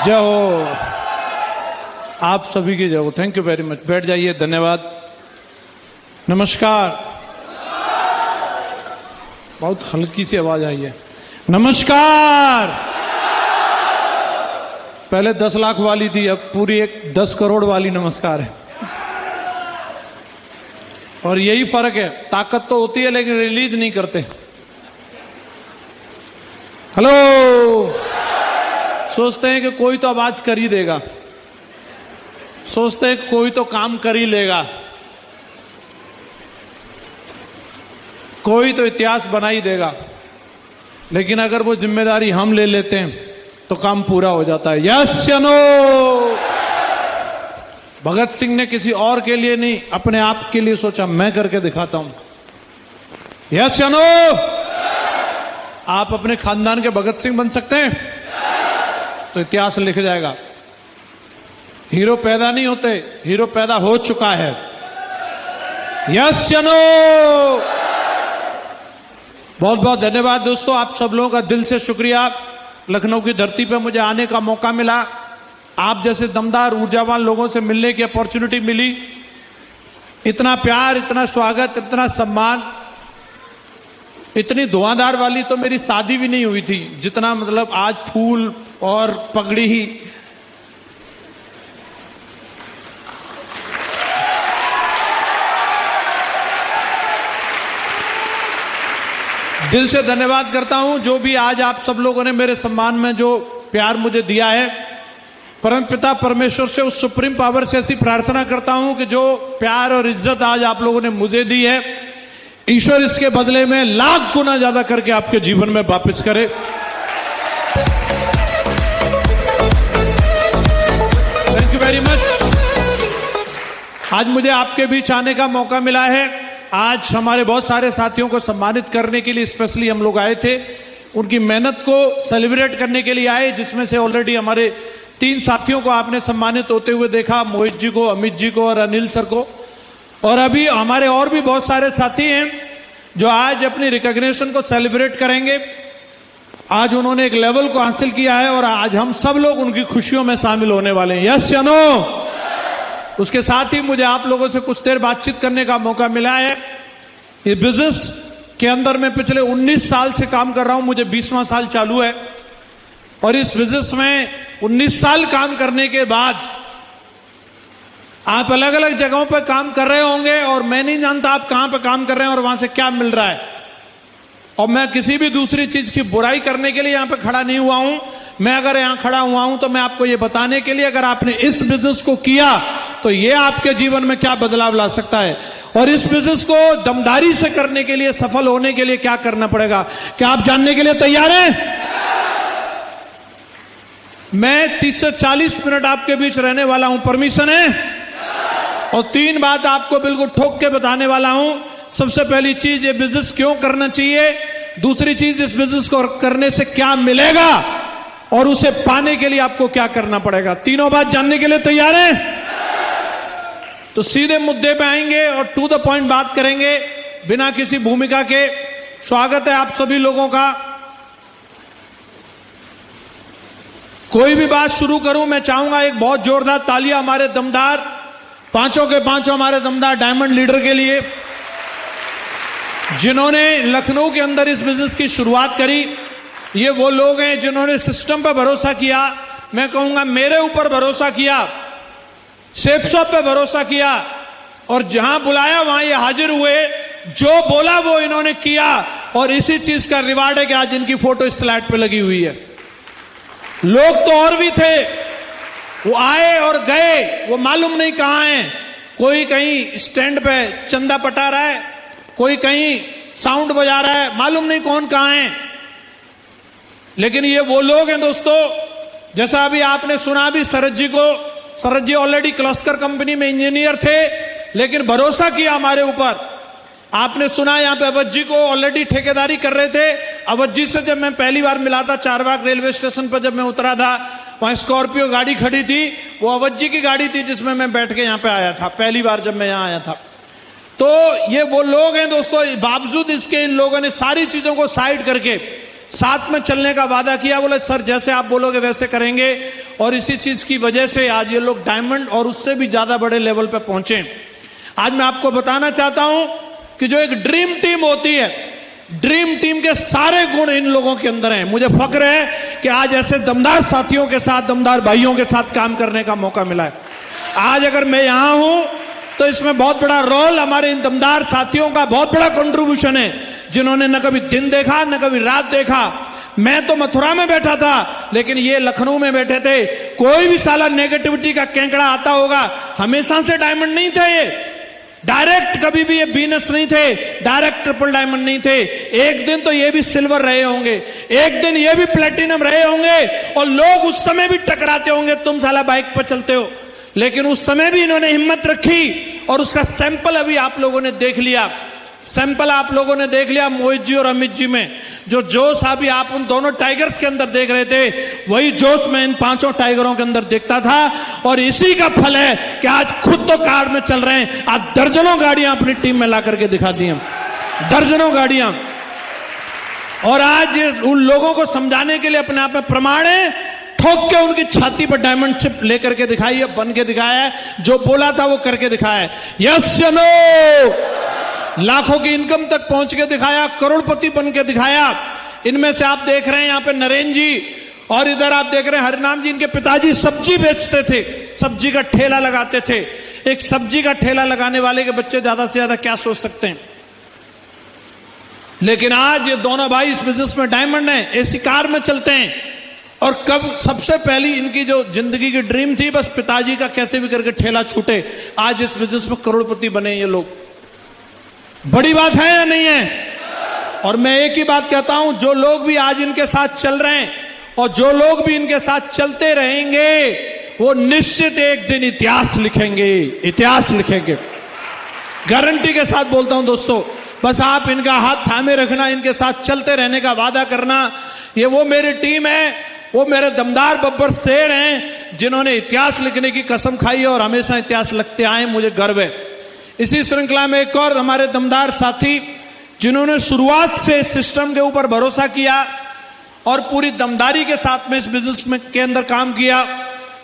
जय हो, आप सभी की जय हो। Thank you very much. बैठ जाइए, धन्यवाद। नमस्कार। बहुत हल्की सी आवाज आई है। नमस्कार। पहले 10 लाख वाली थी, अब पूरी एक 10 करोड़ वाली नमस्कार है। और यही फर्क है, ताकत तो होती है लेकिन रिलीज नहीं करते। हेलो। सोचते हैं कि कोई तो आवाज कर ही देगा, सोचते हैं कि कोई तो काम कर ही लेगा, कोई तो इतिहास बना ही देगा। लेकिन अगर वो जिम्मेदारी हम ले लेते हैं तो काम पूरा हो जाता है। यस या नो? भगत सिंह ने किसी और के लिए नहीं, अपने आप के लिए सोचा, मैं करके दिखाता हूं। यस या नो? आप अपने खानदान के भगत सिंह बन सकते हैं तो इतिहास लिख जाएगा। हीरो पैदा नहीं होते, हीरो पैदा हो चुका है। यस या नो? बहुत बहुत धन्यवाद दोस्तों, आप सब लोगों का दिल से शुक्रिया। लखनऊ की धरती पे मुझे आने का मौका मिला, आप जैसे दमदार ऊर्जावान लोगों से मिलने की अपॉर्चुनिटी मिली। इतना प्यार, इतना स्वागत, इतना सम्मान, इतनी धुआंधार वाली तो मेरी शादी भी नहीं हुई थी जितना मतलब आज फूल और पगड़ी ही। दिल से धन्यवाद करता हूं जो भी आज आप सब लोगों ने मेरे सम्मान में जो प्यार मुझे दिया है। परमपिता परमेश्वर से, उस सुप्रीम पावर से ऐसी प्रार्थना करता हूं कि जो प्यार और इज्जत आज आप लोगों ने मुझे दी है, ईश्वर इसके बदले में लाख गुना ज्यादा करके आपके जीवन में वापस करे। Thank you very much. आज मुझे आपके बीच आने का मौका मिला है। आज हमारे बहुत सारे साथियों को सम्मानित करने के लिए स्पेशली हम लोग आए थे, उनकी मेहनत को सेलिब्रेट करने के लिए आए, जिसमें से ऑलरेडी हमारे 3 साथियों को आपने सम्मानित होते हुए देखा, मोहित जी को, अमित जी को और अनिल सर को। और अभी हमारे और भी बहुत सारे साथी हैं जो आज अपनी रिकॉग्निशन को सेलिब्रेट करेंगे। आज उन्होंने एक लेवल को हासिल किया है और आज हम सब लोग उनकी खुशियों में शामिल होने वाले हैं। यस या नो? उसके साथ ही मुझे आप लोगों से कुछ देर बातचीत करने का मौका मिला है। इस बिजनेस के अंदर मैं पिछले 19 साल से काम कर रहा हूं, मुझे 20वां साल चालू है। और इस बिजनेस में 19 साल काम करने के बाद आप अलग अलग जगहों पर काम कर रहे होंगे और मैं नहीं जानता आप कहां पर काम कर रहे हैं और वहां से क्या मिल रहा है। और मैं किसी भी दूसरी चीज की बुराई करने के लिए यहां पे खड़ा नहीं हुआ हूं। मैं अगर यहां खड़ा हुआ हूं तो मैं आपको यह बताने के लिए, अगर आपने इस बिजनेस को किया तो यह आपके जीवन में क्या बदलाव ला सकता है और इस बिजनेस को दमदारी से करने के लिए, सफल होने के लिए क्या करना पड़ेगा। क्या आप जानने के लिए तैयार हैं? मैं 30 से 40 मिनट आपके बीच रहने वाला हूं, परमिशन है? और 3 बात आपको बिल्कुल ठोक के बताने वाला हूं। सबसे पहली चीज, ये बिजनेस क्यों करना चाहिए। दूसरी चीज, इस बिजनेस को करने से क्या मिलेगा और उसे पाने के लिए आपको क्या करना पड़ेगा। तीनों बात जानने के लिए तैयार हैं? तो सीधे मुद्दे पे आएंगे और टू द पॉइंट बात करेंगे, बिना किसी भूमिका के। स्वागत है आप सभी लोगों का। कोई भी बात शुरू करूं, मैं चाहूंगा एक बहुत जोरदार तालियां हमारे दमदार पांचों के पांचों हमारे दमदार डायमंड लीडर के लिए, जिन्होंने लखनऊ के अंदर इस बिजनेस की शुरुआत करी। ये वो लोग हैं जिन्होंने सिस्टम पर भरोसा किया, मैं कहूंगा मेरे ऊपर भरोसा किया, शेप शॉप पे भरोसा किया और जहां बुलाया वहां ये हाजिर हुए। जो बोला वो इन्होंने किया और इसी चीज का रिवार्ड है कि आज इनकी फोटो इस स्लाइड पे लगी हुई है। लोग तो और भी थे, वो आए और गए, वो मालूम नहीं कहां हैं। कोई कहीं स्टैंड पे चंदा पटा रहा है, कोई कहीं साउंड बजा रहा है, मालूम नहीं कौन कहां है। लेकिन ये वो लोग हैं दोस्तों, जैसा अभी आपने सुना भी शरद जी को। शरद जी ऑलरेडी क्लस्कर कंपनी में इंजीनियर थे लेकिन भरोसा किया हमारे ऊपर। आपने सुना यहाँ पे अवध जी को ऑलरेडी ठेकेदारी कर रहे थे। अवध जी से जब मैं पहली बार मिला था चारबाग रेलवे स्टेशन पर, जब मैं उतरा था वहां स्कॉर्पियो गाड़ी खड़ी थी, वो अवध जी की गाड़ी थी जिसमें मैं बैठ के यहाँ पे आया था पहली बार जब मैं यहाँ आया था। तो ये वो लोग हैं दोस्तों, बावजूद इसके इन लोगों ने सारी चीजों को साइड करके साथ में चलने का वादा किया। बोले सर जैसे आप बोलोगे वैसे करेंगे, और इसी चीज की वजह से आज ये लोग डायमंड और उससे भी ज्यादा बड़े लेवल पे पहुंचे। आज मैं आपको बताना चाहता हूं कि जो एक ड्रीम टीम होती है, ड्रीम टीम के सारे गुण इन लोगों के अंदर हैं। मुझे फक्र है कि आज ऐसे दमदार साथियों के साथ, दमदार भाइयों के साथ काम करने का मौका मिला है। आज अगर मैं यहां हूं तो इसमें बहुत बड़ा रोल हमारे इन दमदार साथियों का, बहुत बड़ा कंट्रीब्यूशन है, जिन्होंने न कभी दिन देखा न कभी रात देखा। मैं तो मथुरा में बैठा था, लेकिन ये लखनऊ में बैठे थे। कोई भी साला नेगेटिविटी का केंकड़ा आता होगा, हमेशा से डायमंड नहीं थे ये, डायरेक्ट कभी भी ये बीनस नहीं थे, डायरेक्ट ट्रिपल डायमंड नहीं थे। एक दिन तो ये भी सिल्वर रहे होंगे, एक दिन ये भी प्लेटिनम रहे होंगे, और लोग उस समय भी टकराते होंगे, तुम साला बाइक पर चलते हो, लेकिन उस समय भी इन्होंने हिम्मत रखी। और उसका सैंपल अभी आप लोगों ने देख लिया, सैंपल आप लोगों ने देख लिया मोहित जी और अमित जी में। जो जोश अभी आप उन दोनों टाइगर्स के अंदर देख रहे थे, वही जोश मैं इन 5 टाइगरों के अंदर देखता था। और इसी का फल है कि आज खुद तो कार में चल रहे हैं, आज दर्जनों गाड़ियां अपनी टीम में ला करके दिखा दी हैं, दर्जनों गाड़ियां। और आज उन लोगों को समझाने के लिए अपने आप में प्रमाण है, ठोक के उनकी छाती पर डायमंड शिप लेकर के दिखाई है, बन के दिखाया है, जो बोला था वो करके दिखाया है। यस या नो? लाखों की इनकम तक पहुंच के दिखाया, करोड़पति बन के दिखाया। इनमें से आप देख रहे हैं यहाँ पे नरेंद्र जी, और इधर आप देख रहे हैं हरिनाम जी। इनके पिताजी सब्जी बेचते थे, सब्जी का ठेला लगाते थे। एक सब्जी का ठेला लगाने वाले के बच्चे ज्यादा से ज्यादा क्या सोच सकते हैं, लेकिन आज ये दोनों भाई इस बिजनेस में डायमंड है, ऐसी कार में चलते हैं। और कब सबसे पहली इनकी जो जिंदगी की ड्रीम थी, बस पिताजी का कैसे भी करके ठेला छूटे, आज इस बिजनेस में करोड़पति बने ये लोग। बड़ी बात है या नहीं है? और मैं एक ही बात कहता हूं, जो लोग भी आज इनके साथ चल रहे हैं और जो लोग भी इनके साथ चलते रहेंगे, वो निश्चित एक दिन इतिहास लिखेंगे, इतिहास लिखेंगे, गारंटी के साथ बोलता हूं दोस्तों। बस आप इनका हाथ थामे रखना, इनके साथ चलते रहने का वादा करना। ये वो मेरी टीम है, वो मेरे दमदार बब्बर शेर हैं, जिन्होंने इतिहास लिखने की कसम खाई है और हमेशा इतिहास लिखते आए, मुझे गर्व है। इसी श्रृंखला में एक और हमारे दमदार साथी, जिन्होंने शुरुआत से सिस्टम के ऊपर भरोसा किया और पूरी दमदारी के साथ में इस बिजनेस में के अंदर काम किया।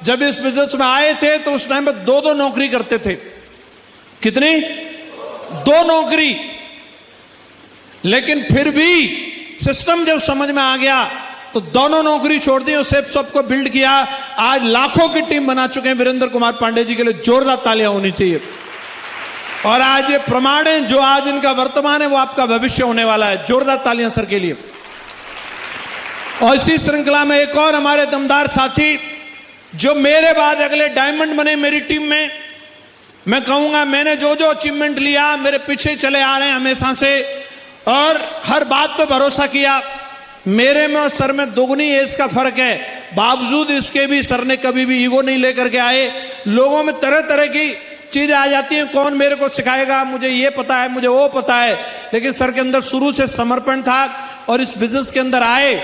जब इस बिजनेस में आए थे तो उस टाइम में 2 नौकरी करते थे। कितनी? 2 नौकरी। लेकिन फिर भी सिस्टम जब समझ में आ गया तो दोनों नौकरी छोड़ दी और सेफ शॉप को बिल्ड किया। आज लाखों की टीम बना चुके हैं। वीरेंद्र कुमार पांडे जी के लिए जोरदार तालियां होनी चाहिए। और आज ये प्रमाण है, जो आज इनका वर्तमान है वो आपका भविष्य होने वाला है। जोरदार तालियां सर के लिए। और इसी श्रृंखला में एक और हमारे दमदार साथी, जो मेरे बाद अगले डायमंड बने मेरी टीम में। मैं कहूंगा मैंने जो जो अचीवमेंट लिया, मेरे पीछे चले आ रहे हैं हमेशा से, और हर बात पे भरोसा किया। मेरे में और सर में दोगुनी एज का फर्क है, बावजूद इसके भी सर ने कभी भी ईगो नहीं लेकर के आए। लोगों में तरह तरह की चीजें आ जाती हैं, कौन मेरे को सिखाएगा, मुझे ये पता है, मुझे वो पता है, लेकिन सर के अंदर शुरू से समर्पण था। और इस बिजनेस के अंदर आए,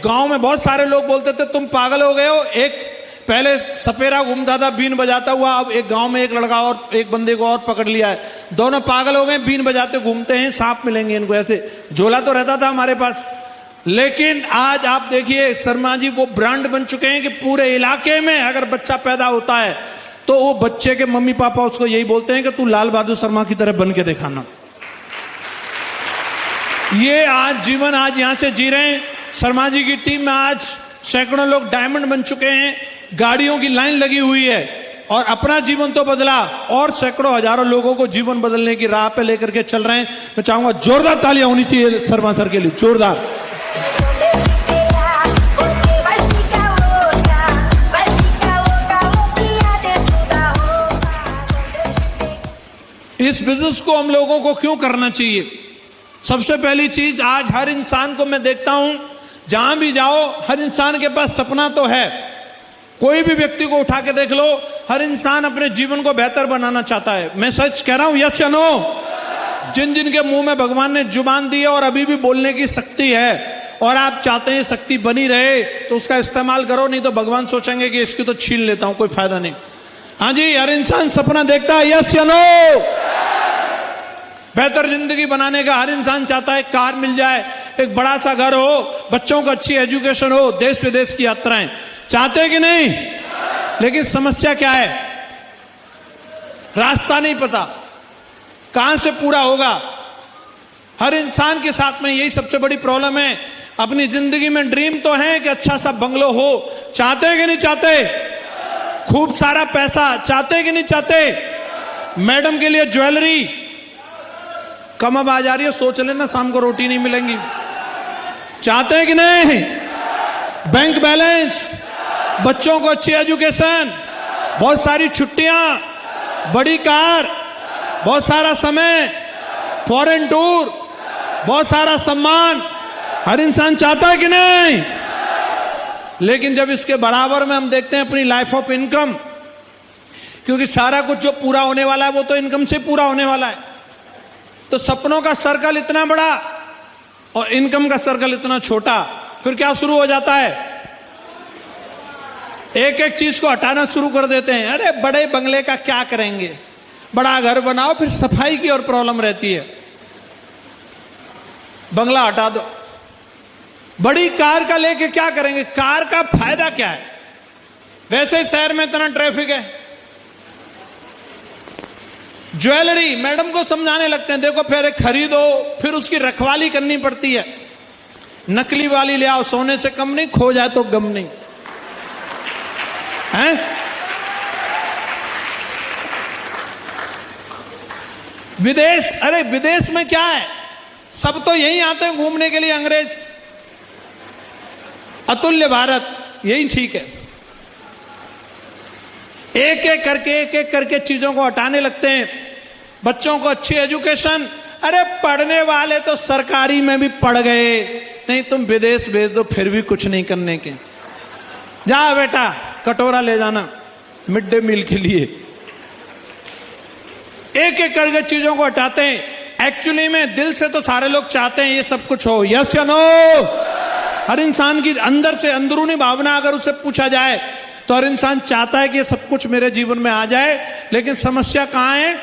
गांव में बहुत सारे लोग बोलते थे तुम पागल हो गए हो। एक पहले सपेरा घूमता था बीन बजाता हुआ, अब एक गांव में एक लड़का और एक बंदे को और पकड़ लिया है, दोनों पागल हो गए, बीन बजाते घूमते हैं, सांप मिलेंगे इनको। ऐसे झोला तो रहता था हमारे पास, लेकिन आज आप देखिए शर्मा जी वो ब्रांड बन चुके हैं कि पूरे इलाके में अगर बच्चा पैदा होता है तो वो बच्चे के मम्मी पापा उसको यही बोलते हैं कि तू लाल बहादुर शर्मा की तरह बन के दिखाना। ये आज जीवन आज यहां से जी रहे हैं। शर्मा जी की टीम में आज सैकड़ों लोग डायमंड बन चुके हैं, गाड़ियों की लाइन लगी हुई है, और अपना जीवन तो बदला और सैकड़ों हजारों लोगों को जीवन बदलने की राह पे लेकर के चल रहे हैं। मैं चाहूंगा जोरदार तालियां होनी चाहिए शर्मा सर के लिए, जोरदार। इस बिजनेस को हम लोगों को क्यों करना चाहिए? सबसे पहली चीज, आज हर इंसान को मैं देखता हूं, जहां भी जाओ हर इंसान के पास सपना तो है। कोई भी व्यक्ति को उठा के देख लो, हर इंसान अपने जीवन को बेहतर बनाना चाहता है। मैं सच कह रहा हूं, यस या नो? जिन जिन के मुंह में भगवान ने जुबान दी है और अभी भी बोलने की शक्ति है, और आप चाहते हैं शक्ति बनी रहे, तो उसका इस्तेमाल करो, नहीं तो भगवान सोचेंगे कि इसकी तो छीन लेता हूं, कोई फायदा नहीं। हाँ जी, हर इंसान सपना देखता है, यस या नो? बेहतर जिंदगी बनाने का हर इंसान चाहता है, कार मिल जाए, एक बड़ा सा घर हो, बच्चों को अच्छी एजुकेशन हो, देश विदेश की यात्राएं, चाहते हैं कि नहीं? लेकिन समस्या क्या है? रास्ता नहीं पता, कहां से पूरा होगा। हर इंसान के साथ में यही सबसे बड़ी प्रॉब्लम है। अपनी जिंदगी में ड्रीम तो है कि अच्छा सा बंगलो हो, चाहते हैं कि नहीं चाहते? खूब सारा पैसा चाहते हैं कि नहीं चाहते? मैडम के लिए ज्वेलरी, कम अब आ जा रही है, सोच लेना शाम को रोटी नहीं मिलेंगी, चाहते हैं कि नहीं? बैंक बैलेंस, बच्चों को अच्छी एजुकेशन, बहुत सारी छुट्टियां, बड़ी कार, बहुत सारा समय, फॉरेन टूर, बहुत सारा सम्मान, हर इंसान चाहता है कि नहीं? लेकिन जब इसके बराबर में हम देखते हैं अपनी लाइफ ऑफ इनकम, क्योंकि सारा कुछ जो पूरा होने वाला है वो तो इनकम से पूरा होने वाला है, तो सपनों का सर्कल इतना बड़ा और इनकम का सर्कल इतना छोटा, फिर क्या शुरू हो जाता है? एक एक चीज को हटाना शुरू कर देते हैं। अरे बड़े बंगले का क्या करेंगे, बड़ा घर बनाओ, फिर सफाई की और प्रॉब्लम रहती है, बंगला हटा दो। बड़ी कार का लेके क्या करेंगे, कार का फायदा क्या है? वैसे शहर में इतना ट्रैफिक है। ज्वेलरी, मैडम को समझाने लगते हैं, देखो फिर खरीदो, फिर उसकी रखवाली करनी पड़ती है, नकली वाली ले आओ, सोने से कम नहीं, खो जाए तो गम नहीं है। विदेश, अरे विदेश में क्या है, सब तो यही आते हैं घूमने के लिए, अंग्रेज। अतुल्य भारत, यही ठीक है। एक एक करके चीजों को हटाने लगते हैं। बच्चों को अच्छी एजुकेशन, अरे पढ़ने वाले तो सरकारी में भी पढ़ गए, नहीं तुम विदेश भेज दो फिर भी कुछ नहीं करने के। जा बेटा कटोरा ले जाना मिड डे मील के लिए। एक एक करके चीजों को हटाते हैं। एक्चुअली में दिल से तो सारे लोग चाहते हैं ये सब कुछ हो, यस या नो? हर इंसान की अंदर से अंदरूनी भावना अगर उससे पूछा जाए तो हर इंसान चाहता है कि ये सब कुछ मेरे जीवन में आ जाए। लेकिन समस्या कहां है?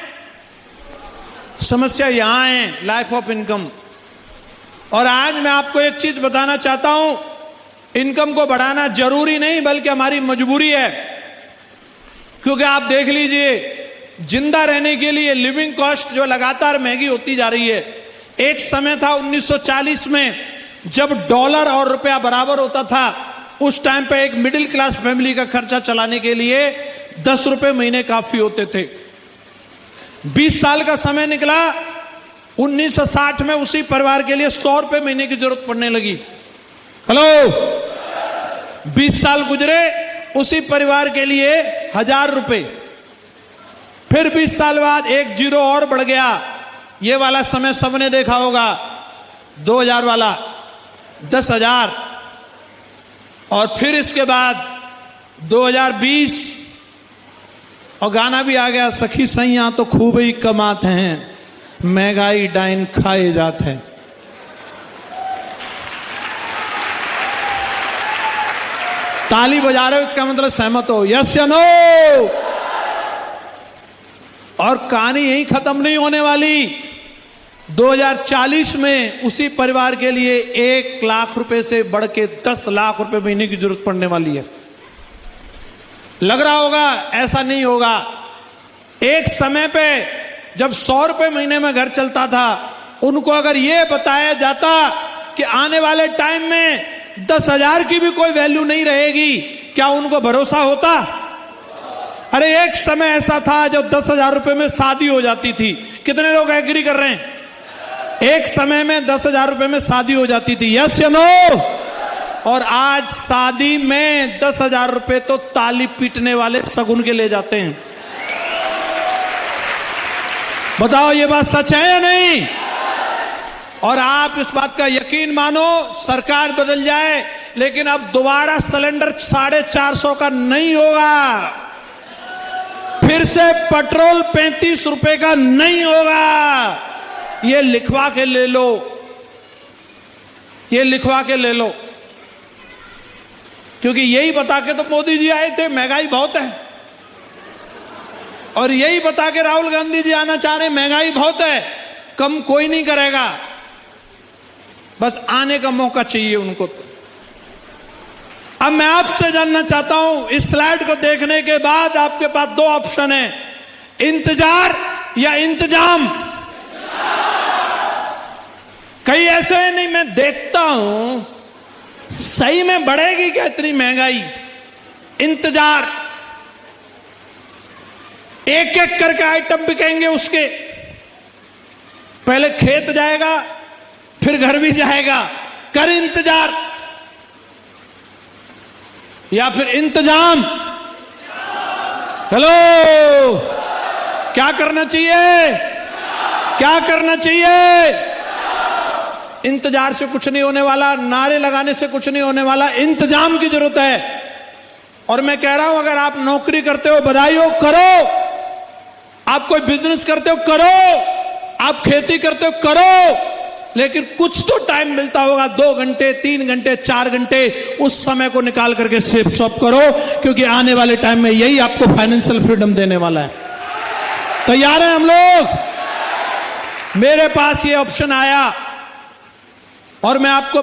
समस्या यहां है, लाइफ ऑफ इनकम। और आज मैं आपको एक चीज बताना चाहता हूं, इनकम को बढ़ाना जरूरी नहीं बल्कि हमारी मजबूरी है। क्योंकि आप देख लीजिए, जिंदा रहने के लिए लिविंग कॉस्ट जो लगातार महंगी होती जा रही है। एक समय था 1940 में जब डॉलर और रुपया बराबर होता था, उस टाइम पे एक मिडिल क्लास फैमिली का खर्चा चलाने के लिए 10 रुपए महीने काफी होते थे। 20 साल का समय निकला, 1960 में उसी परिवार के लिए 100 रुपए महीने की जरूरत पड़ने लगी। हेलो, 20 साल गुजरे, उसी परिवार के लिए 1000 रुपए। फिर 20 साल बाद एक जीरो और बढ़ गया। ये वाला समय सबने देखा होगा, 2000 वाला 10,000। और फिर इसके बाद 2020 और गाना भी आ गया, सखी सैया तो खूब ही कमाते हैं, महंगाई डाइन खाए जाते हैं। ताली बजा रहे हो, इसका मतलब सहमत हो, यस या नो? और कहानी यही खत्म नहीं होने वाली। 2040 में उसी परिवार के लिए 1 लाख रुपए से बढ़ के 10 लाख रुपए महीने की जरूरत पड़ने वाली है। लग रहा होगा ऐसा नहीं होगा। एक समय पे जब 100 रुपए महीने में घर चलता था, उनको अगर यह बताया जाता कि आने वाले टाइम में 10,000 की भी कोई वैल्यू नहीं रहेगी, क्या उनको भरोसा होता? अरे एक समय ऐसा था जब 10,000 रुपए में शादी हो जाती थी। कितने लोग एग्री कर रहे हैं? एक समय में 10,000 रुपए में शादी हो जाती थी, यस या नो? और आज शादी में 10,000 रुपए तो ताली पीटने वाले शगुन के ले जाते हैं। बताओ ये बात सच है या नहीं? और आप इस बात का यकीन मानो, सरकार बदल जाए लेकिन अब दोबारा सिलेंडर 450 का नहीं होगा, फिर से पेट्रोल 35 रुपए का नहीं होगा। ये लिखवा के ले लो, ये लिखवा के ले लो, क्योंकि यही बता के तो मोदी जी आए थे महंगाई बहुत है, और यही बता के राहुल गांधी जी आना चाह रहे हैं महंगाई बहुत है, कम कोई नहीं करेगा। बस आने का मौका चाहिए उनको। तो अब मैं आपसे जानना चाहता हूं, इस स्लाइड को देखने के बाद आपके पास दो ऑप्शन है, इंतजार या इंतजाम। कई ऐसे हैं, नहीं मैं देखता हूं सही में बढ़ेगी क्या इतनी महंगाई। इंतजार, एक एक करके आइटम बिकेंगे उसके, पहले खेत जाएगा फिर घर भी जाएगा, कर इंतजार। या फिर इंतजाम। हेलो, क्या करना चाहिए, क्या करना चाहिए। इंतजार से कुछ नहीं होने वाला, नारे लगाने से कुछ नहीं होने वाला, इंतजाम की जरूरत है। और मैं कह रहा हूं, अगर आप नौकरी करते हो बधाई हो, करो। आप कोई बिजनेस करते हो करो, आप खेती करते हो करो, लेकिन कुछ तो टाइम मिलता होगा, 2 घंटे 3 घंटे 4 घंटे, उस समय को निकाल करके सेफ शॉप करो, क्योंकि आने वाले टाइम में यही आपको फाइनेंशियल फ्रीडम देने वाला है। तैयार हैं हम लोग। मेरे पास ये ऑप्शन आया और मैं आपको